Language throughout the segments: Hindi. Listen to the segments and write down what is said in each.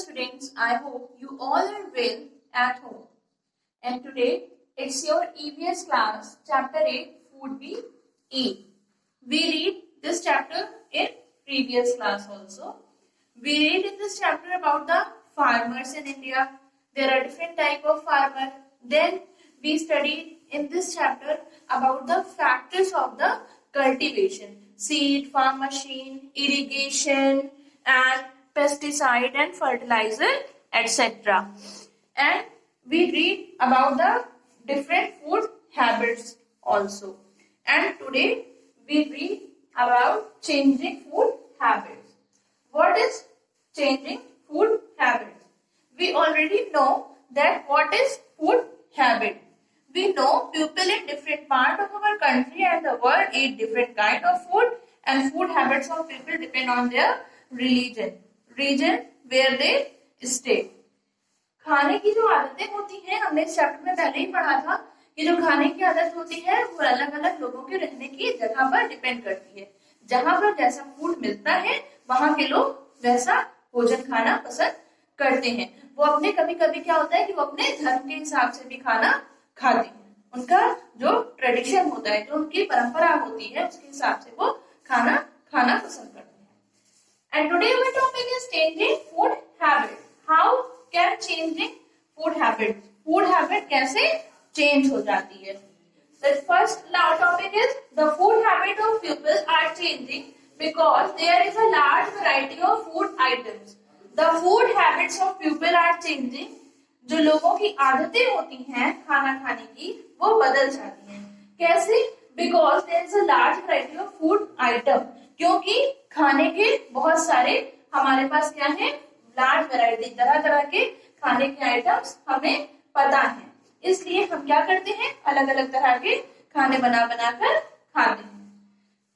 students, I hope you all are well at home. And today it's your EVS class, chapter 8, Food B E. We read this chapter in previous class also. We read in this chapter about the farmers in India. There are different type of farmer. Then we studied in this chapter about the factors of the cultivation, seed, farm machine, irrigation, and pesticide and fertilizer, etc. And we read about the different food habits also. And today we read about changing food habits. What is changing food habits? We already know that what is food habit. We know people in different part of our country and the world eat different kind of food, and food habits of people depend on their region where they stay. खाने की जो आदतें होती हैं, हमने इस चैप्टर में पहले ही पढ़ा था कि जो खाने की आदत होती है वो अलग अलग लोगों के रहने की जगह पर डिपेंड करती है. जहां पर जैसा फूड मिलता है वहां के लोग वैसा भोजन खाना पसंद करते हैं. वो अपने कभी कभी क्या होता है कि वो अपने धर्म के हिसाब से भी खाना खाते हैं. उनका जो ट्रेडिशन होता है, जो उनकी परंपरा होती है, उसके हिसाब से वो खाना खाना पसंद करते हैं. And today our topic is changing food habits. How can changing food habits? Food habit कैसे change हो जाती है? The first topic is the food habit of people are changing because there is a large variety of food items. The food habits of people are changing. जो लोगों की आदतें होती हैं खाना खाने की वो बदल जाती हैं. कैसे? Because there is a large variety of food item. क्योंकि खाने के बहुत सारे हमारे पास क्या है, लार्ज वैरायटी, तरह तरह के खाने के आइटम्स हमें पता है. इसलिए हम क्या करते हैं, अलग अलग तरह के खाने बना कर खाते हैं.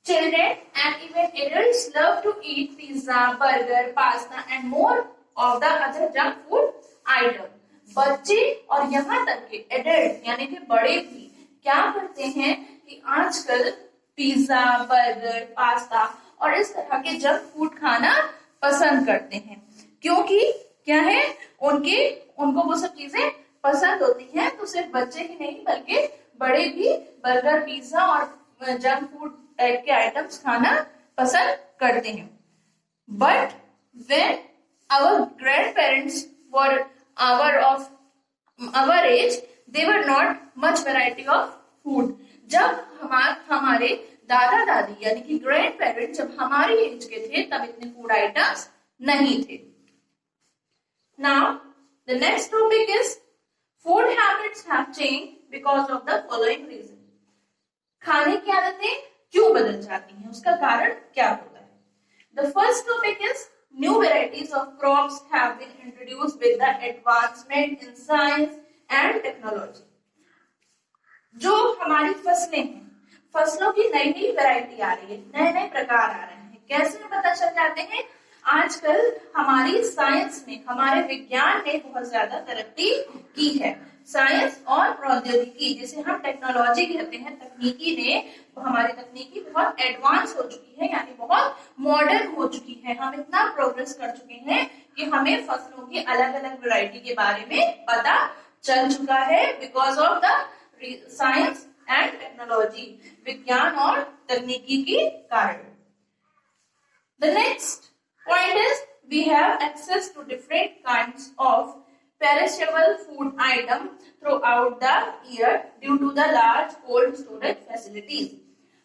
Children and even adults love to eat pizza, burger, pasta and more of the other junk food item. बच्चे और यहाँ तक के एडल्ट यानी कि बड़े भी क्या करते हैं कि आजकल पिज्जा, बर्गर, पास्ता और इस तरह के जंक फूड खाना पसंद करते हैं. क्योंकि क्या है, उनको वो सब चीजें पसंद होती हैं. तो सिर्फ बच्चे ही नहीं बल्कि बड़े भी बर्गर, पिज्जा और जंक फूड टाइप के आइटम्स खाना पसंद करते हैं. But when our grand parents were our age, they were not much variety of food. जब हमारे दादा दादी यानी कि ग्रैंड पेरेंट्स जब हमारी एज के थे तब इतने फूड आइटम्स नहीं थे. Now the next topic is food habits have changed because of the following reason. खाने की आदतें क्यों बदल जाती हैं, उसका कारण क्या होता है? The first topic is new varieties of crops have been introduced with the advancement in science and technology. जो हमारी फसलें हैं, फसलों की नई नई वैरायटी आ रही है, नए नए प्रकार आ रहे हैं. कैसे पता चल जाते हैं? आजकल हमारी साइंस ने, हमारे विज्ञान ने बहुत ज्यादा तरक्की की है. साइंस और प्रौद्योगिकी, जिसे हम टेक्नोलॉजी कहते हैं, तकनीकी ने, हमारी तकनीकी बहुत एडवांस हो चुकी है, यानी बहुत मॉडर्न हो चुकी है. हम इतना प्रोग्रेस कर चुके हैं कि हमें फसलों की अलग अलग वैरायटी के बारे में पता चल चुका है. Because of the science and technology, विज्ञान और तकनीकी के कारण. The next point is we have access to different kinds of perishable food item throughout the year due to the large cold storage facilities.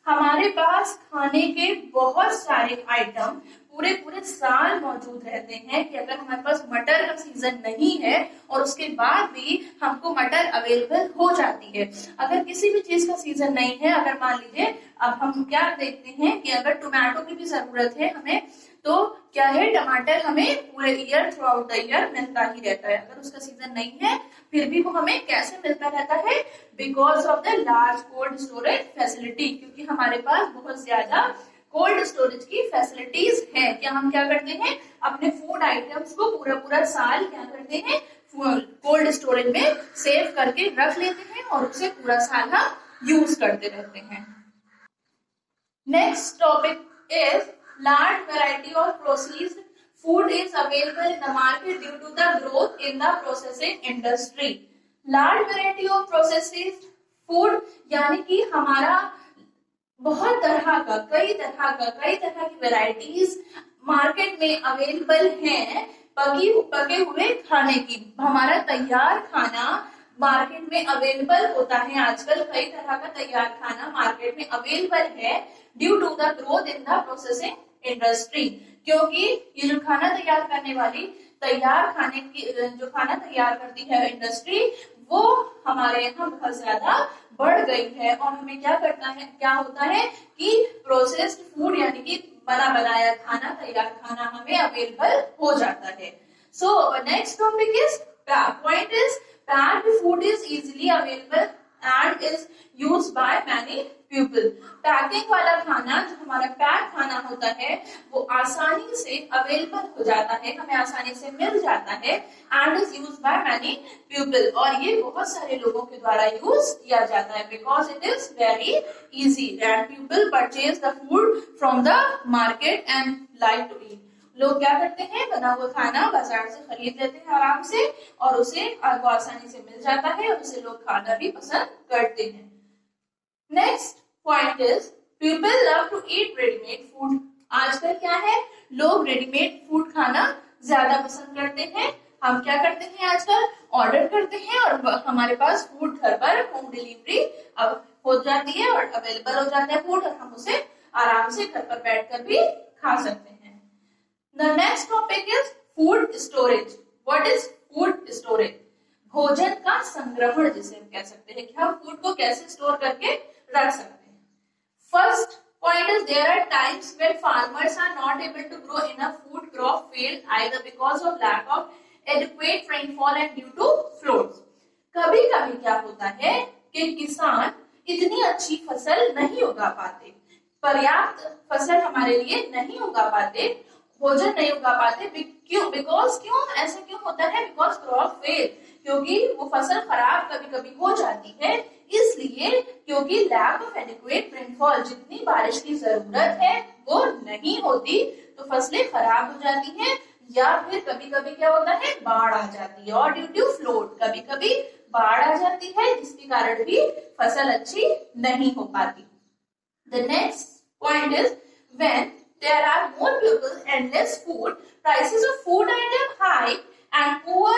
हमारे पास खाने के बहुत सारे आइटम पूरे साल मौजूद रहते हैं. कि अगर हमारे पास मटर का सीजन नहीं है और उसके बाद भी हमको मटर अवेलेबल हो जाती है. अगर किसी भी चीज का सीजन नहीं है, अगर मान लीजिए अब हम क्या देखते हैं कि अगर टोमेटो की भी जरूरत है हमें, तो क्या है, टमाटर हमें पूरे year, through out the year मिलता ही रहता है. अगर उसका सीजन नहीं है फिर भी वो हमें कैसे मिलता रहता है? Because of the large cold storage facility. क्योंकि हमारे पास बहुत ज्यादा कोल्ड स्टोरेज की फैसिलिटीज है. क्या हम क्या करते हैं, अपने फूड आइटम्स को पूरा साल क्या करते हैं, कोल्ड स्टोरेज में सेव करके रख लेते हैं और उसे पूरा साल हम यूज करते रहते हैं. Next topic is large variety of processed food is available in the market due to the growth in the processing industry. Large variety of processed food यानी कि हमारा बहुत तरह का कई तरह की वैरायटीज मार्केट में अवेलेबल हैं पके हुए खाने की। हमारा तैयार खाना मार्केट में अवेलेबल होता है आजकल। कई तरह का तैयार खाना मार्केट में अवेलेबल है due to the growth in the processing industry, क्योंकि ये जो खाना तैयार करने वाली तैयार खाने की जो खाना तैयार करती है इंडस्ट्री, वो हमारे यहाँ बहुत ज्यादा बढ़ गई है। और हमें क्या होता है कि प्रोसेस्ड फूड यानी कि बना बनाया खाना, तैयार खाना हमें अवेलेबल हो जाता है। So next topic is point is packed food is easily available and is used by many people. Packing वाला खाना, जो हमारा पैक खाना होता है, वो आसानी से अवेलेबल हो जाता है, हमें आसानी से मिल जाता है and is used by many people, और ये बहुत सारे लोगों के द्वारा यूज किया जाता है because it is very easy and people purchase the food from the market and like to eat. लोग क्या करते हैं, बना हुआ खाना बाजार से खरीद लेते हैं आराम से, और उसे आसानी से मिल जाता है और उसे लोग खाना भी पसंद करते हैं। Next point is people love to eat readymade food. आजकल क्या है, लोग रेडीमेड फूड खाना ज्यादा पसंद करते हैं। हम क्या करते हैं आजकल, ऑर्डर करते हैं और हमारे पास फूड घर पर होम डिलीवरी अब हो जाती है और अवेलेबल हो जाता है फूड, और हम उसे आराम से घर पर बैठकर भी खा सकते हैं। The next topic is food storage. What is food storage? भोजन का संग्रहण जिसे हम कह सकते हैं कि हम फूड को कैसे स्टोर करके रख सकते हैं। First point is there are times when farmers are not able to grow enough food crop failed either because of lack of adequate rainfall and due to floods. कभी-कभी क्या होता है कि किसान इतनी अच्छी फसल नहीं उगा पाते, पर्याप्त फसल हमारे लिए नहीं उगा पाते, भोजन नहीं उगा पाते। क्यों ऐसा क्यों होता है? बिकॉज क्रॉप फेल, क्योंकि वो फसल खराब कभी कभी हो जाती है, इसलिए क्योंकि लैक ऑफ एडिक्वेट रेनफॉल, जितनी बारिश की जरूरत है वो नहीं होती, तो फसलें खराब हो जाती हैं। या फिर कभी कभी क्या होता है, बाढ़ आ जाती है, और ड्यू टू फ्लोड, कभी कभी बाढ़ आ जाती है जिसके कारण भी फसल अच्छी नहीं हो पाती। The next point is when there are more people and less food, prices of food item high and poor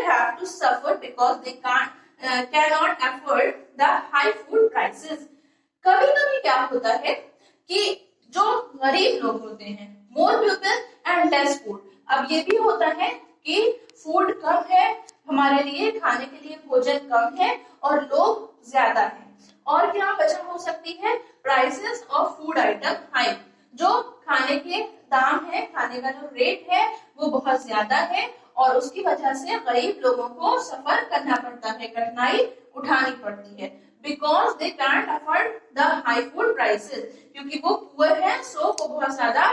have to suffer because they cannot afford the high food prices. कभी-कभी क्या होता है कि जो गरीब लोग होते हैं, more people and less food, अब ये भी होता है कि फूड कम है, हमारे लिए खाने के लिए भोजन कम है और लोग ज्यादा हैं। और क्या वजह हो सकती है, prices of food item high, जो खाने के दाम है, खाने का जो रेट है वो बहुत ज्यादा है, और उसकी वजह से गरीब लोगों को सफर करना पड़ता है, कठिनाई उठानी पड़ती है, because they can't afford the high food prices, क्योंकि वो पुअर है, सो वो बहुत ज्यादा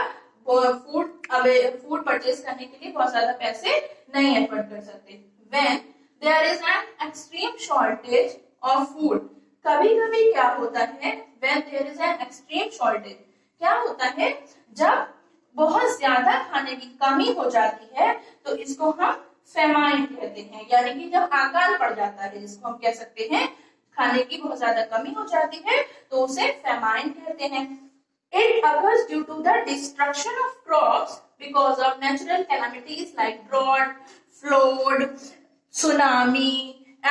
फूड परचेज करने के लिए बहुत ज्यादा पैसे नहीं एफर्ट कर सकते। When there is an extreme shortage of food, कभी कभी क्या होता है, when there is an extreme shortage, क्या होता है, जब बहुत ज्यादा खाने की कमी हो जाती है तो इसको हम फेमाइन कहते हैं, यानी कि जब अकाल पड़ जाता है, जिसको हम कह सकते हैं खाने की बहुत ज्यादा कमी हो जाती है तो उसे फेमाइन कहते हैं। It occurs due to the destruction of crops because of natural calamities like drought, flood, tsunami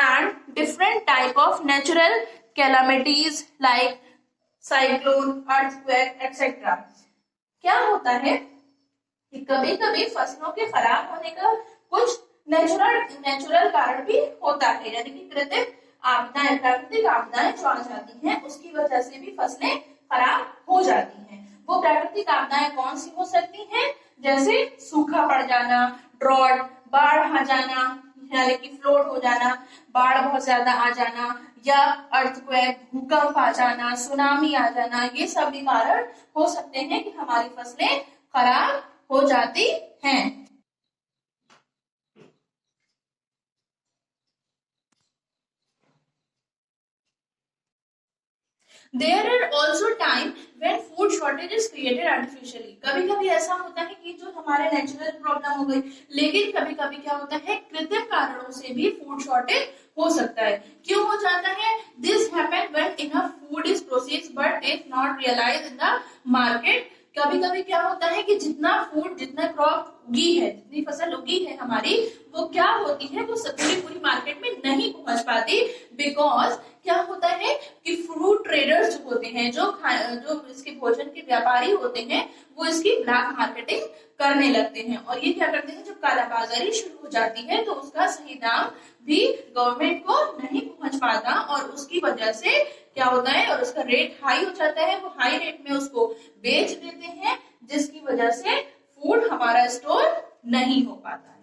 and different type of natural calamities like cyclone, earthquake, etc. क्या होता है कि कभी कभी फसलों के खराब होने का कुछ नेचुरल कारण भी होता है, यानी कि प्राकृतिक आपदाएं जो आ जाती हैं उसकी वजह से भी फसलें खराब हो जाती हैं। वो प्राकृतिक आपदाएं कौन सी हो सकती हैं, जैसे सूखा पड़ जाना, ड्रॉट, बाढ़ आ जाना, यानी कि फ्लोड हो जाना, बाढ़ बहुत ज्यादा आ जाना, या अर्थक्वेक, भूकंप आ जाना, सुनामी आ जाना, ये सब भी कारण हो सकते हैं कि हमारी फसलें खराब हो जाती हैं। There are also time when food shortage is created artificially. कभी कभी ऐसा होता है कि जो हमारे नेचुरल प्रॉब्लम हो गई, लेकिन कभी कभी क्या होता है, कृत्रिम कारणों से भी फूड शॉर्टेज हो सकता है। क्यों हो जाता है? This happen when enough food is processed but is not realised in the market. कभी कभी क्या होता है कि जितना फूड, जितना क्रॉप उगी है, जितनी फसल उगी है हमारी, वो क्या होती है, वो पूरी पूरी मार्केट में नहीं पहुंच पाती। बिकॉज क्या होता है कि फ्रूट ट्रेडर्स जो होते हैं, जो इसके भोजन के व्यापारी होते हैं, वो इसकी ब्लैक मार्केटिंग करने लगते हैं। और ये क्या करते हैं, जब कालाबाजारी शुरू हो जाती है तो उसका सही दाम भी गवर्नमेंट को नहीं पहुंच पाता, और उसकी वजह से क्या होता है, और उसका रेट हाई हो जाता है, वो हाई रेट में उसको बेच देते हैं, जिसकी वजह से फूड हमारा स्टोर नहीं हो पाता है।